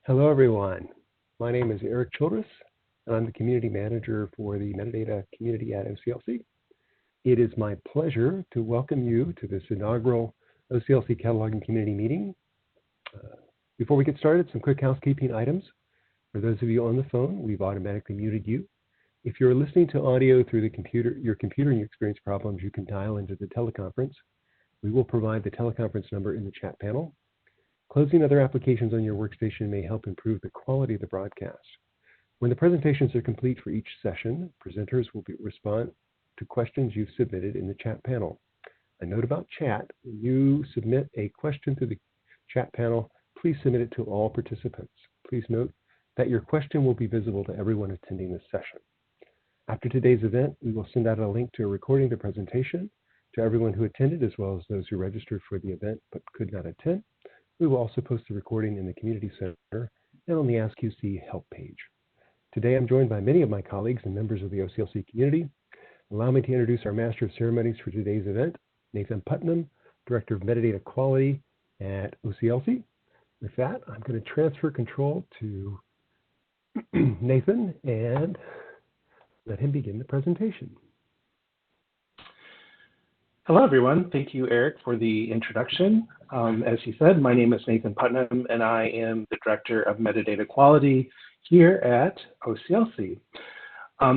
Hello, everyone. My name is Eric Childress, and I'm the Community Manager for the Metadata Community at OCLC. It is my pleasure to welcome you to this inaugural OCLC Cataloging Community meeting. Before we get started, some quick housekeeping items. For those of you on the phone, we've automatically muted you. If you're listening to audio through your computer and you experience problems, you can dial into the teleconference. We will provide the teleconference number in the chat panel. Closing other applications on your workstation may help improve the quality of the broadcast. When the presentations are complete for each session, presenters will respond to questions you've submitted in the chat panel. A note about chat: when you submit a question through the chat panel, please submit it to all participants. Please note that your question will be visible to everyone attending this session. After today's event, we will send out a link to a recording of the presentation to everyone who attended, as well as those who registered for the event but could not attend. We will also post the recording in the Community Center and on the AskQC help page. Today, I'm joined by many of my colleagues and members of the OCLC community. Allow me to introduce our Master of Ceremonies for today's event, Nathan Putnam, Director of Metadata Quality at OCLC. With that, I'm going to transfer control to Nathan and let him begin the presentation. Hello, everyone. Thank you, Eric, for the introduction. As he said, my name is Nathan Putnam, and I am the Director of Metadata Quality here at OCLC.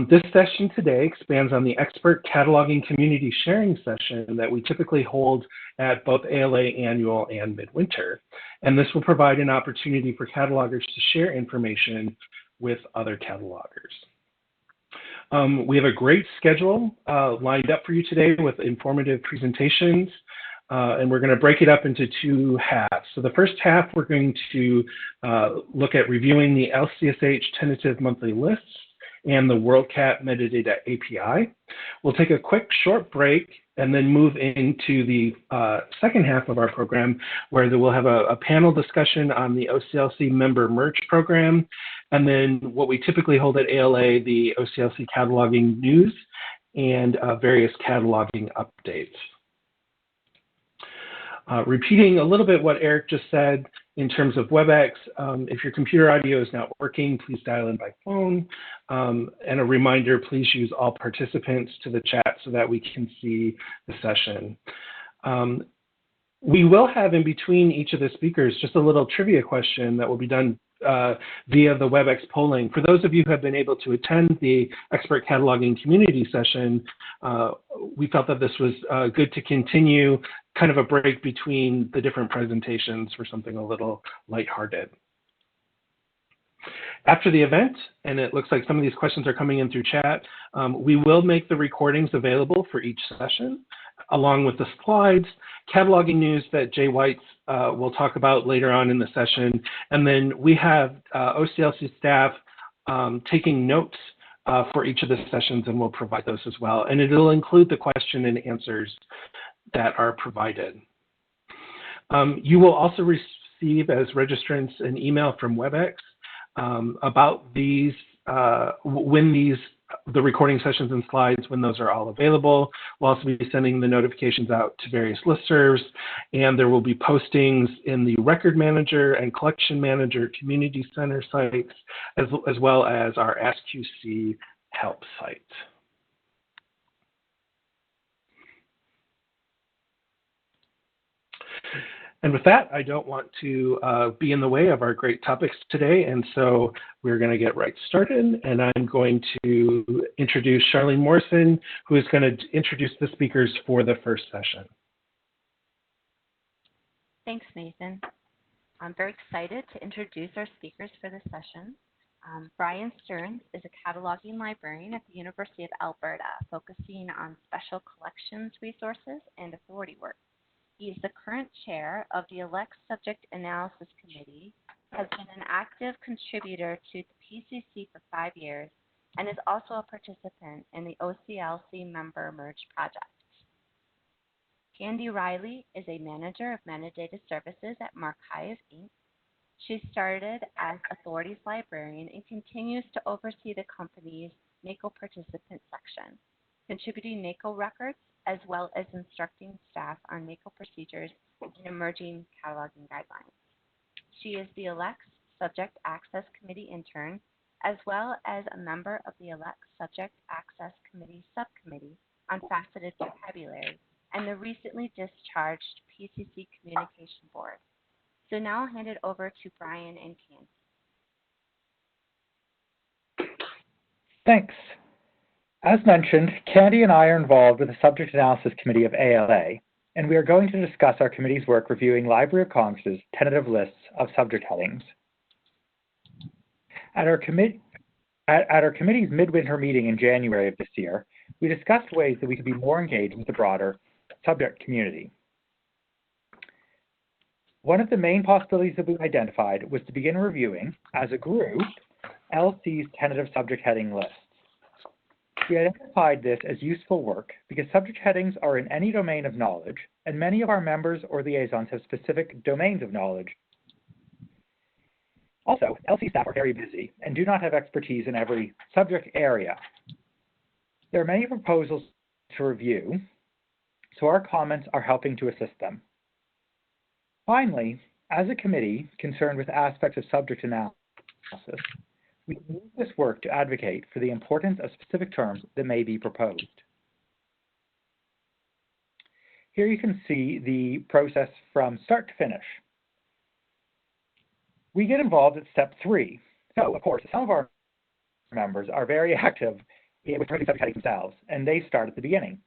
This session today expands on the expert cataloging community sharing session that we typically hold at both ALA Annual and Midwinter. And this will provide an opportunity for catalogers to share information with other catalogers. We have a great schedule lined up for you today with informative presentations, and we're going to break it up into two halves. So the first half, we're going to look at reviewing the LCSH Tentative Monthly Lists and the WorldCat Metadata API. We'll take a quick short break and then move into the second half of our program, where we'll have a panel discussion on the OCLC member merge program, and then what we typically hold at ALA, the OCLC cataloging news and various cataloging updates. Repeating a little bit what Eric just said in terms of WebEx, if your computer audio is not working, please dial in by phone. And a reminder, please use all participants to the chat so that we can see the session. We will have in between each of the speakers just a little trivia question that will be done via the WebEx polling. For those of you who have been able to attend the expert cataloging community session, we felt that this was good to continue kind of a break between the different presentations for something a little lighthearted. After the event, and it looks like some of these questions are coming in through chat, we will make the recordings available for each session, along with the slides, cataloging news that Jay White will talk about later on in the session. And then we have OCLC staff taking notes for each of the sessions, and we'll provide those as well. And it'll include the question and answers that are provided. You will also receive, as registrants, an email from WebEx about these, the recording sessions and slides, when those are all available. We'll also be sending the notifications out to various listservs, and there will be postings in the Record Manager and Collection Manager Community Center sites, as well as our AskQC help site. And with that, I don't want to be in the way of our great topics today, and so we're going to get right started. And I'm going to introduce Charlene Morrison, who is going to introduce the speakers for the first session. Thanks, Nathan. I'm very excited to introduce our speakers for this session. Brian Stearns is a cataloging librarian at the University of Alberta, focusing on special collections resources and authority work. He is the current chair of the ELEC Subject Analysis Committee, has been an active contributor to the PCC for 5 years, and is also a participant in the OCLC Member Merge project. Candy Riley is a manager of metadata services at MARCIVE, Inc. She started as authorities librarian and continues to oversee the company's NACO participant section, contributing NACO records as well as instructing staff on NACO procedures and emerging cataloging guidelines. She is the ELEC's Subject Access Committee intern, as well as a member of the Elect Subject Access Committee Subcommittee on Faceted Vocabulary and the recently discharged PCC Communication Board. So now I'll hand it over to Brian and Candy. Thanks. As mentioned, Candy and I are involved with the Subject Analysis Committee of ALA, and we are going to discuss our committee's work reviewing Library of Congress's tentative lists of subject headings. At our committee's midwinter meeting in January of this year, we discussed ways that we could be more engaged with the broader subject community. One of the main possibilities that we identified was to begin reviewing, as a group, LC's tentative subject heading lists. We identified this as useful work because subject headings are in any domain of knowledge, and many of our members or liaisons have specific domains of knowledge. Also, LC staff are very busy and do not have expertise in every subject area. There are many proposals to review, so our comments are helping to assist them. Finally, as a committee concerned with aspects of subject analysis, we use this work to advocate for the importance of specific terms that may be proposed. Here you can see the process from start to finish. We get involved at step 3. So, of course, some of our members are very active with subject headings themselves, and they start at the beginning.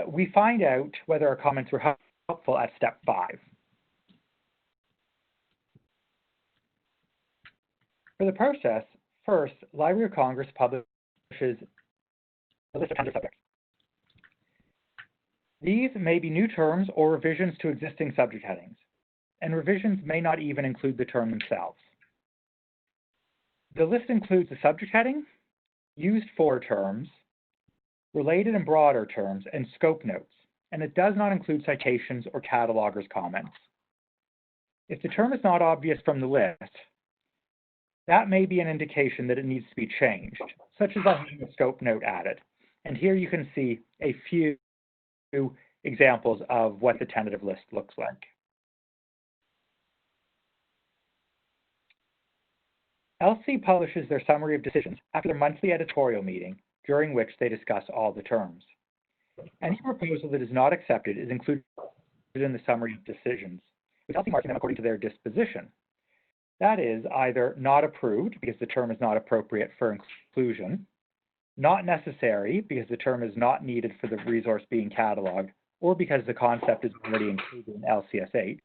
We find out whether our comments were helpful at step 5. For the process, first, Library of Congress publishes a list of tentative subjects. These may be new terms or revisions to existing subject headings, and revisions may not even include the term themselves. The list includes the subject heading, used for terms, related and broader terms, and scope notes, and it does not include citations or catalogers' comments. If the term is not obvious from the list, that may be an indication that it needs to be changed, such as having a scope note added. And here you can see a few examples of what the tentative list looks like. LC publishes their summary of decisions after their monthly editorial meeting, during which they discuss all the terms. Any proposal that is not accepted is included in the summary of decisions, with LC marking them according to their disposition. That is either not approved because the term is not appropriate for inclusion, not necessary because the term is not needed for the resource being cataloged, or because the concept is already included in LCSH,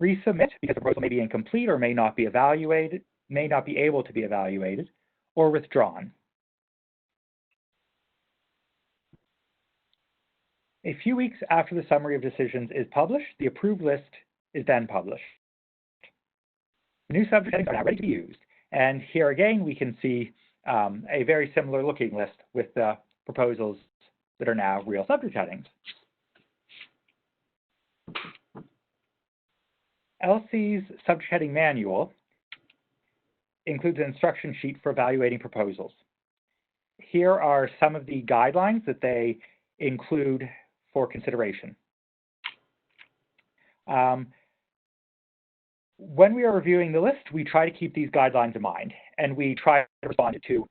resubmit because the proposal may be incomplete or may not be evaluated, may not be able to be evaluated, or withdrawn. A few weeks after the summary of decisions is published, the approved list is then published. New subject headings are now ready to be used. And here again, we can see a very similar looking list with the proposals that are now real subject headings. LC's subject heading manual includes an instruction sheet for evaluating proposals. Here are some of the guidelines that they include for consideration. When we are reviewing the list, we try to keep these guidelines in mind, and we try to respond to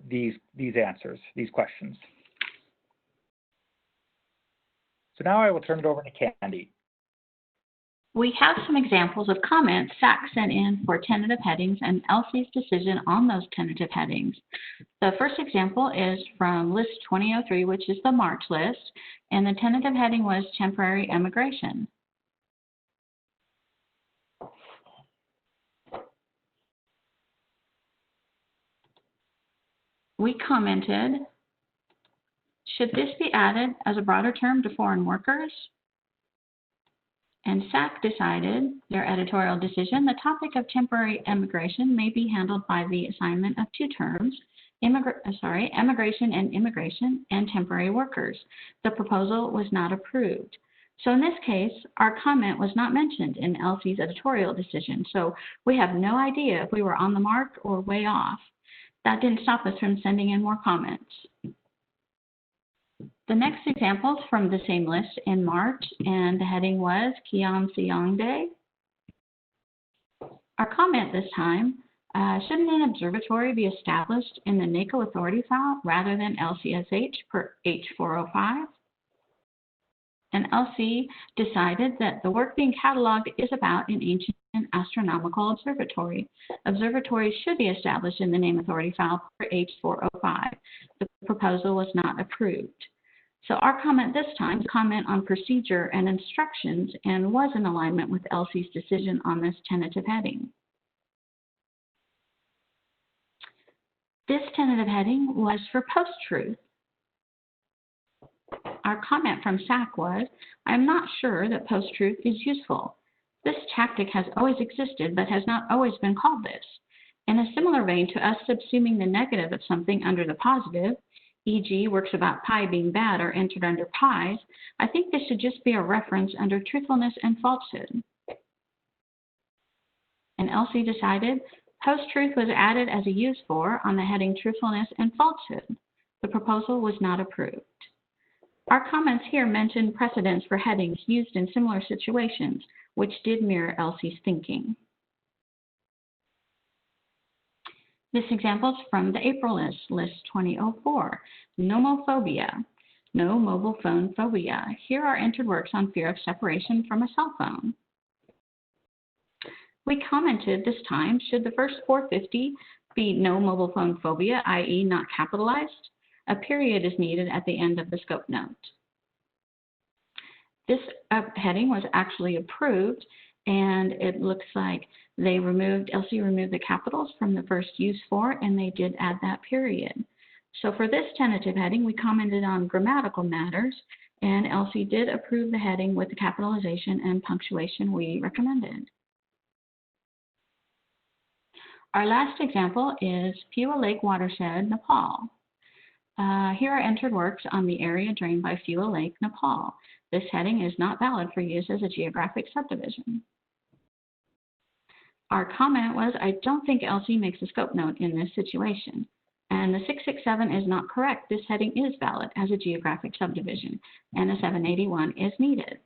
these answers, these questions. So now I will turn it over to Candy. We have some examples of comments SAC sent in for tentative headings and LC's decision on those tentative headings. The first example is from list 2003, which is the March list, and the tentative heading was temporary immigration. We commented, should this be added as a broader term to foreign workers? And SAC decided, their editorial decision, the topic of temporary immigration may be handled by the assignment of two terms, emigration and immigration, and temporary workers. The proposal was not approved. So in this case, our comment was not mentioned in LC's editorial decision, so we have no idea if we were on the mark or way off. That didn't stop us from sending in more comments. The next example is from the same list in March, and the heading was Kiam Siang Day. Our comment this time, shouldn't an observatory be established in the NACO authority file rather than LCSH per H405? And LC decided that the work being cataloged is about an ancient astronomical observatory. Observatories should be established in the name authority file per H405. The proposal was not approved. So our comment this time is a comment on procedure and instructions and was in alignment with LC's decision on this tentative heading. This tentative heading was for post-truth. Our comment from SAC was, I'm not sure that post-truth is useful. This tactic has always existed, but has not always been called this. In a similar vein to us subsuming the negative of something under the positive, e.g. works about pi being bad are entered under pies, I think this should just be a reference under truthfulness and falsehood. And LC decided post-truth was added as a use for on the heading truthfulness and falsehood. The proposal was not approved. Our comments here mention precedents for headings used in similar situations, which did mirror LC's thinking. This example is from the April list 2004, nomophobia, no mobile phone phobia. Here are entered works on fear of separation from a cell phone. We commented this time, should the first 450 be no mobile phone phobia, i.e. not capitalized? A period is needed at the end of the scope note. This heading was actually approved, and it looks like LC removed the capitals from the first use for, and they did add that period. So for this tentative heading, we commented on grammatical matters, and LC did approve the heading with the capitalization and punctuation we recommended. Our last example is Pua Lake Watershed, Nepal. Here are entered works on the area drained by Pua Lake, Nepal. This heading is not valid for use as a geographic subdivision. Our comment was, I don't think LC makes a scope note in this situation. And the 667 is not correct. This heading is valid as a geographic subdivision, and a 781 is needed.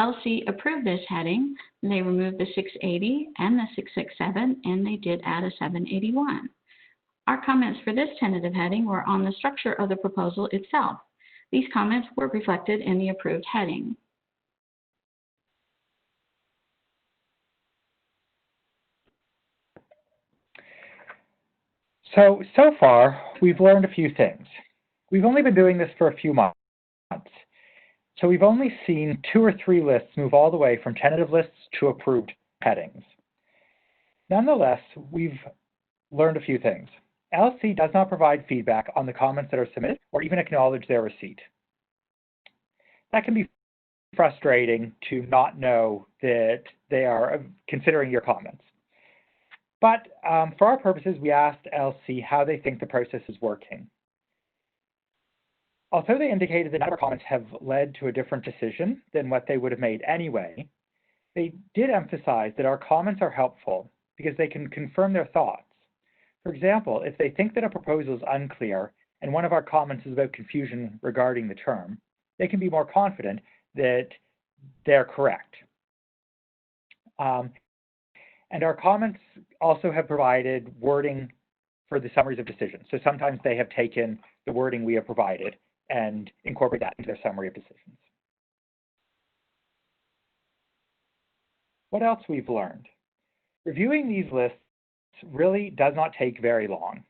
LC approved this heading. They removed the 680 and the 667, and they did add a 781. Our comments for this tentative heading were on the structure of the proposal itself. These comments were reflected in the approved heading. So far, we've learned a few things. We've only been doing this for a few months. So we've only seen 2 or 3 lists move all the way from tentative lists to approved headings. Nonetheless, we've learned a few things. LC does not provide feedback on the comments that are submitted or even acknowledge their receipt. That can be frustrating to not know that they are considering your comments. But for our purposes, we asked LC how they think the process is working. Although they indicated that our comments have led to a different decision than what they would have made anyway, they did emphasize that our comments are helpful because they can confirm their thoughts. For example, if they think that a proposal is unclear and one of our comments is about confusion regarding the term, they can be more confident that they're correct. And our comments also have provided wording for the summaries of decisions. So sometimes they have taken the wording we have provided and incorporate that into their summary of decisions. What else we've learned? Reviewing these lists really does not take very long.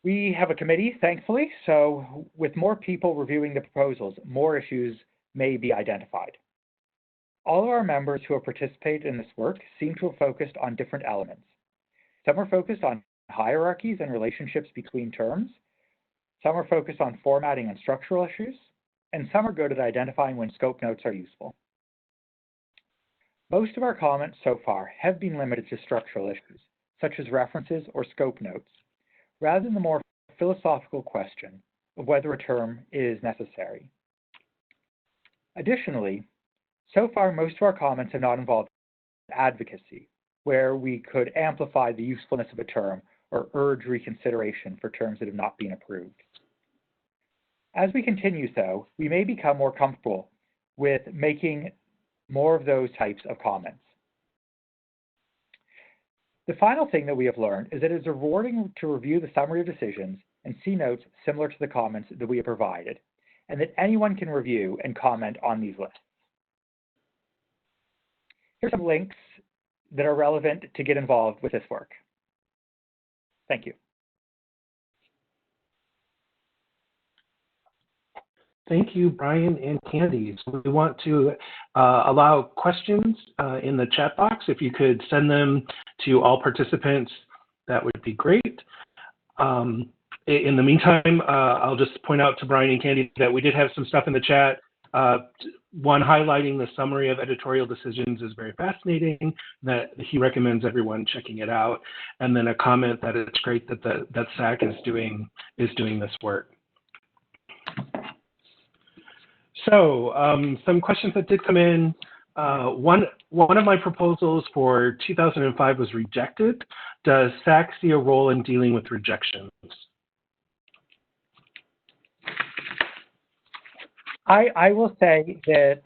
We have a committee, thankfully, so with more people reviewing the proposals, more issues may be identified. All of our members who have participated in this work seem to have focused on different elements. Some are focused on hierarchies and relationships between terms. Some are focused on formatting and structural issues, and some are good at identifying when scope notes are useful. Most of our comments so far have been limited to structural issues, such as references or scope notes, rather than the more philosophical question of whether a term is necessary. Additionally, so far most of our comments have not involved advocacy, where we could amplify the usefulness of a term or urge reconsideration for terms that have not been approved. As we continue, though, we may become more comfortable with making more of those types of comments. The final thing that we have learned is that it is rewarding to review the summary of decisions and see notes similar to the comments that we have provided, and that anyone can review and comment on these lists. Here's some links that are relevant to get involved with this work. Thank you. Thank you, Brian and Candy. So we want to allow questions in the chat box. If you could send them to all participants, that would be great. In the meantime, I'll just point out to Brian and Candy that we did have some stuff in the chat. One highlighting the summary of editorial decisions is very fascinating, that he recommends everyone checking it out. And then a comment that it's great that that SAC is doing this work. So some questions that did come in. One of my proposals for 2005 was rejected. Does SAC see a role in dealing with rejections? I will say that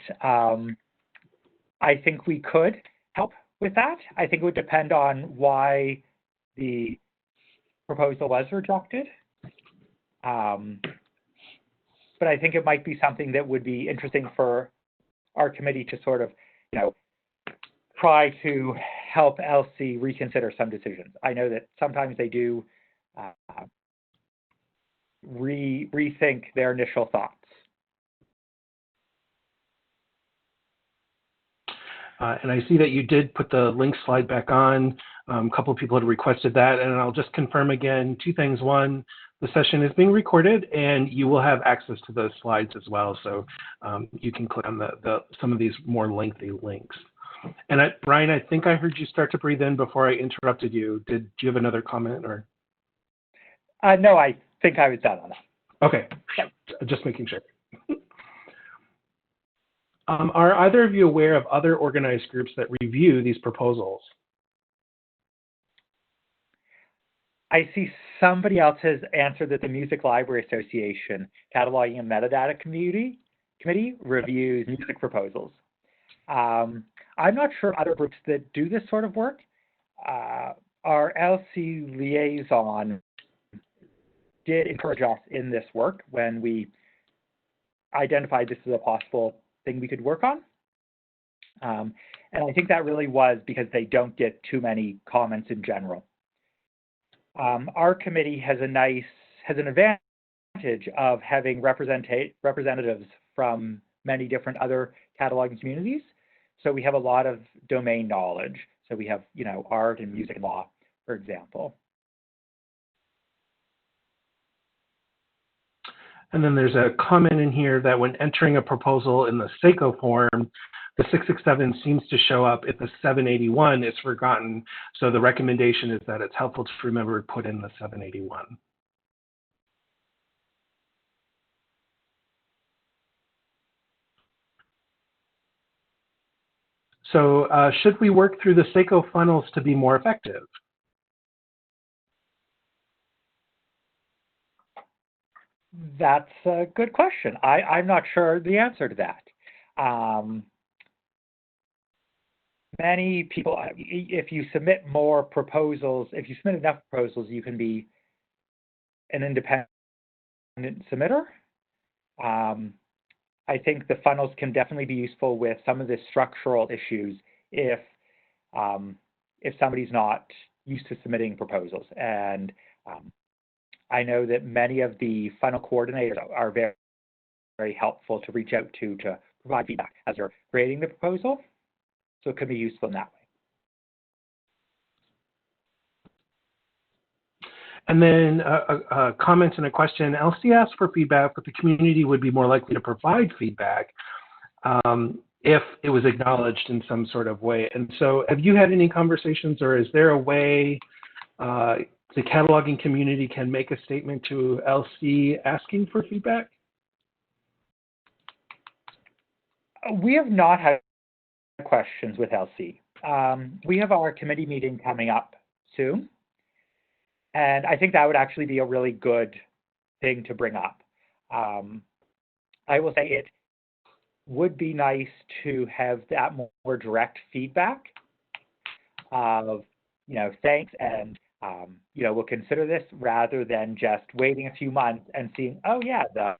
I think we could help with that. I think it would depend on why the proposal was rejected. But I think it might be something that would be interesting for our committee to sort of, try to help LC reconsider some decisions. I know that sometimes they do rethink their initial thoughts. And I see that you did put the link slide back on. A couple of people had requested that, and I'll just confirm again 2 things. One, the session is being recorded, and you will have access to those slides as well. So you can click on some of these more lengthy links. And Brian, I think I heard you start to breathe in before I interrupted you. Do you have another comment or? No, I think I was done on that. Okay, just making sure. Are either of you aware of other organized groups that review these proposals? I see somebody else has answered that the Music Library Association Cataloging and Metadata Committee reviews music proposals. I'm not sure other groups that do this sort of work. Our LC liaison did encourage us in this work when we identified this as a possible thing we could work on. And I think that really was because they don't get too many comments in general. Our committee has an advantage of having representatives from many different other cataloging communities. So we have a lot of domain knowledge. So we have, art and music and law, for example. And then there's a comment in here that when entering a proposal in the SACO form, the 667 seems to show up if the 781 is forgotten. So the recommendation is that it's helpful to remember to put in the 781. So should we work through the SACO funnels to be more effective? That's a good question. I'm not sure the answer to that. Many people, if you submit more proposals, if you submit enough proposals, you can be an independent submitter. I think the funnels can definitely be useful with some of the structural issues if somebody's not used to submitting proposals. And I know that many of the funnel coordinators are very, very helpful to reach out to provide feedback as they're creating the proposal. So it can be useful in that way. And then a comment and a question. LC asked for feedback, but the community would be more likely to provide feedback if it was acknowledged in some sort of way. And so have you had any conversations, or is there a way the cataloging community can make a statement to LC asking for feedback? We have not had questions with LC. We have our committee meeting coming up soon. And I think that would actually be a really good thing to bring up. I will say would be nice to have that more direct feedback of, thanks, and, we'll consider this, rather than just waiting a few months and seeing, oh yeah, the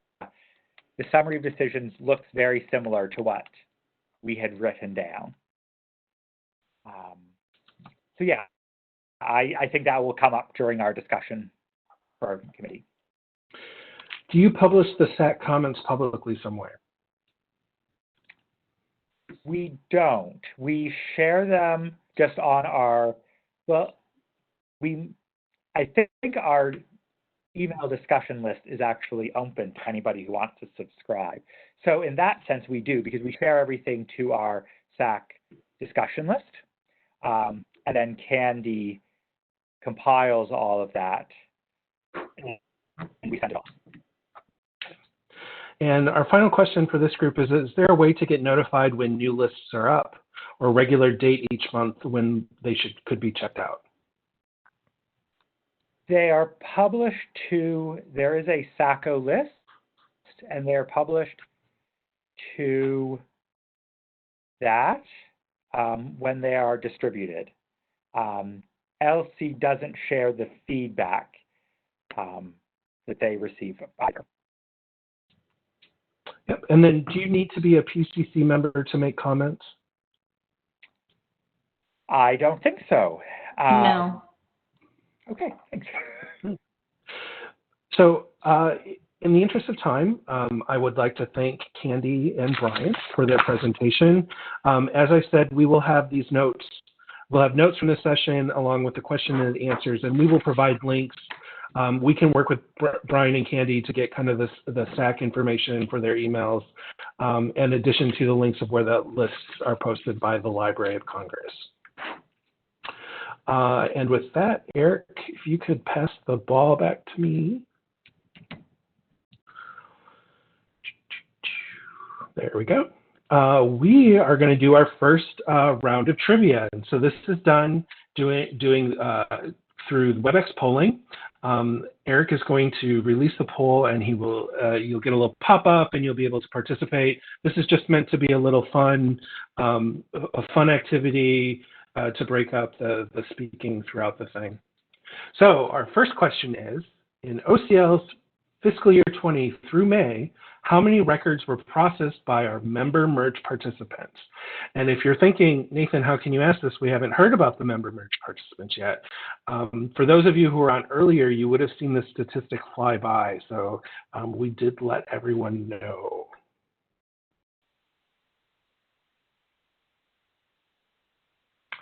summary of decisions looks very similar to what we had written down. So yeah, I think that will come up during our discussion for our committee. Do you publish the SAC comments publicly somewhere? We don't. We share them just on our, I think our email discussion list is actually open to anybody who wants to subscribe. So in that sense, we do, because we share everything to our SAC discussion list. And then Candy compiles all of that, and we send it off. And our final question for this group is there a way to get notified when new lists are up, or a regular date each month when they could be checked out? They are published there is a SACO list, and they're published to that when they are distributed. LC doesn't share the feedback that they receive either. Yep. And then do you need to be a PCC member to make comments? I don't think so. No. Okay, thanks. So in the interest of time, I would like to thank Candy and Brian for their presentation. As I said, we will have these notes. We'll have notes from this session along with the question and answers, and we will provide links. We can work with Brian and Candy to get kind of the SAC information for their emails, in addition to the links of where the lists are posted by the Library of Congress. And with that, Eric, if you could pass the ball back to me. There we go. We are going to do our first round of trivia. And so this is done doing through WebEx polling. Eric is going to release the poll, and he will. You'll get a little pop-up, and you'll be able to participate. This is just meant to be a little fun, a fun activity to break up the speaking throughout the thing. So our first question is, in OCL's fiscal year 20 through May, how many records were processed by our member merge participants? And if you're thinking, Nathan, how can you ask this? We haven't heard about the member merge participants yet. For those of you who were on earlier, you would have seen this statistic fly by. So we did let everyone know.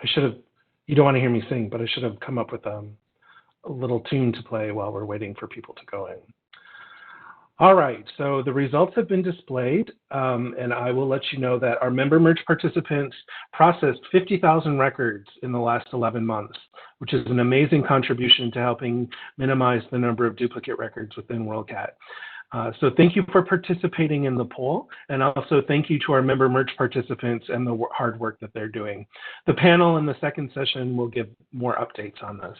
I should have, you don't want to hear me sing, but I should have come up with a little tune to play while we're waiting for people to go in. All right, so the results have been displayed, and I will let you know that our member merge participants processed 50,000 records in the last 11 months, which is an amazing contribution to helping minimize the number of duplicate records within WorldCat. So thank you for participating in the poll, and also thank you to our member merge participants and the hard work that they're doing. The panel in the second session will give more updates on this.